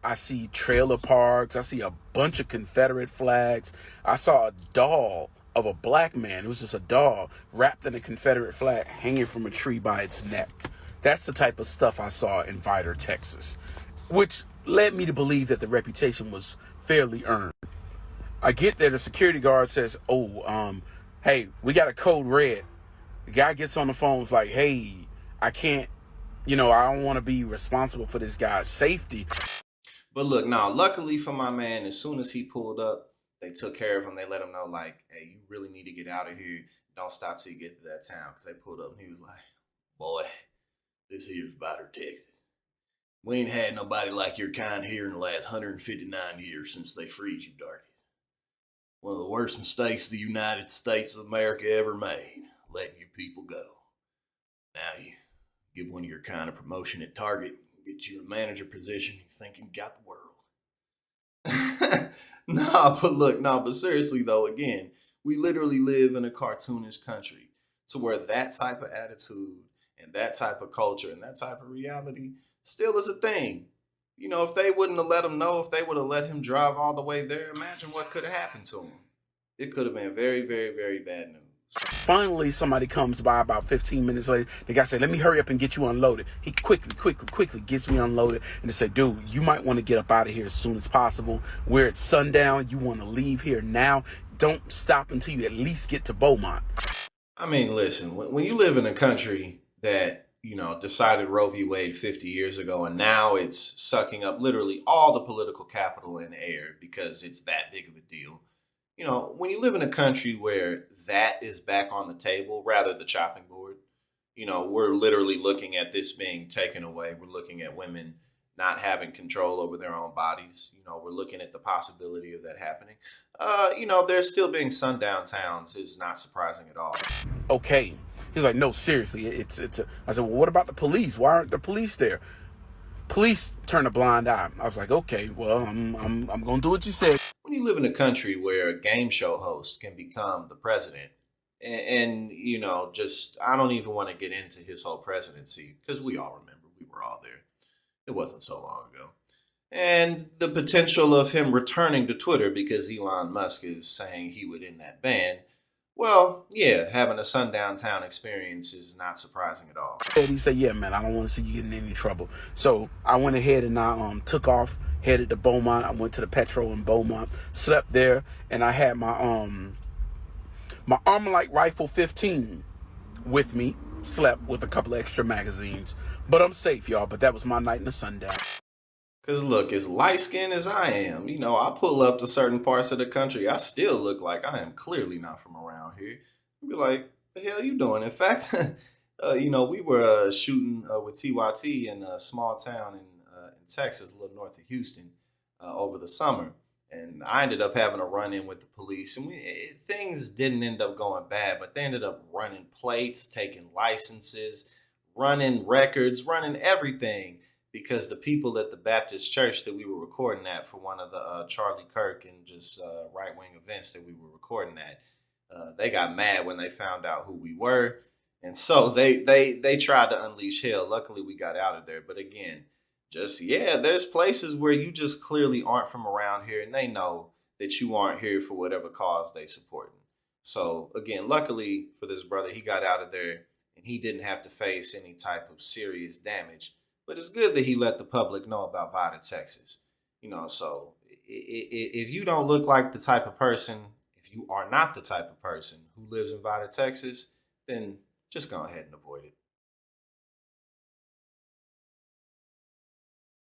I see trailer parks. I see a bunch of Confederate flags. I saw a doll of a black man. It was just a doll wrapped in a Confederate flag hanging from a tree by its neck. That's the type of stuff I saw in Vidor, Texas, which led me to believe that the reputation was fairly earned. I get there, the security guard says, hey, we got a code red. The guy gets on the phone, is like, hey, I can't, I don't want to be responsible for this guy's safety. But look, now, luckily for my man, as soon as he pulled up, they took care of him. They let him know, like, hey, you really need to get out of here. Don't stop till you get to that town. Because they pulled up and he was like, boy, this here's Bader, Texas. We ain't had nobody like your kind here in the last 159 years since they freed you darkies. One of the worst mistakes the United States of America ever made, letting you people go. Now you give one of your kind of promotion at Target, get you a manager position, you think you got the world. But seriously though, again, we literally live in a cartoonish country to where that type of attitude and that type of culture and that type of reality still is a thing. If they wouldn't have let him know, if they would have let him drive all the way there, imagine what could have happened to him. It could have been very, very, very bad news. Finally, somebody comes by about 15 minutes later. The guy said, let me hurry up and get you unloaded. He quickly gets me unloaded. And they said, dude, you might want to get up out of here as soon as possible. We're at sundown. You want to leave here now. Don't stop until you at least get to Beaumont. I mean, listen, when you live in a country that, decided Roe v. Wade 50 years ago, and now it's sucking up literally all the political capital in the air because it's that big of a deal. When you live in a country where that is back on the table, rather the chopping board, we're literally looking at this being taken away. We're looking at women not having control over their own bodies. We're looking at the possibility of that happening. There's still being sundown towns is not surprising at all. Okay. He's like, no, seriously, I said, well, what about the police? Why aren't the police there? Police turn a blind eye. I was like, okay, well, I'm gonna do what you said. When you live in a country where a game show host can become the president, and just I don't even want to get into his whole presidency because we all remember we were all there. It wasn't so long ago. And the potential of him returning to Twitter because Elon Musk is saying he would end that ban. Well, yeah, having a sundown town experience is not surprising at all. And he said, yeah, man, I don't want to see you get in any trouble. So I went ahead and I took off, headed to Beaumont. I went to the Petro in Beaumont, slept there, and I had my Armalite Rifle 15 with me, slept with a couple of extra magazines. But I'm safe, y'all. But that was my night in the sundown. Because look, as light skinned as I am, I pull up to certain parts of the country, I still look like I am clearly not from around here. I'd be like, the hell you doing? In fact, we were shooting with TYT in a small town in Texas, a little north of Houston, over the summer. And I ended up having a run in with the police. And things didn't end up going bad, but they ended up running plates, taking licenses, running records, running everything because the people at the Baptist church that we were recording at for one of the Charlie Kirk and just right wing events that we were recording at, they got mad when they found out who we were, and so they tried to unleash hell. Luckily, we got out of there. But again, there's places where you just clearly aren't from around here, and they know that you aren't here for whatever cause they supporting. So again, luckily for this brother, he got out of there and he didn't have to face any type of serious damage. But it's good that he let the public know about Vidor, Texas. So if you don't look like the type of person, if you are not the type of person who lives in Vidor, Texas, then just go ahead and avoid it.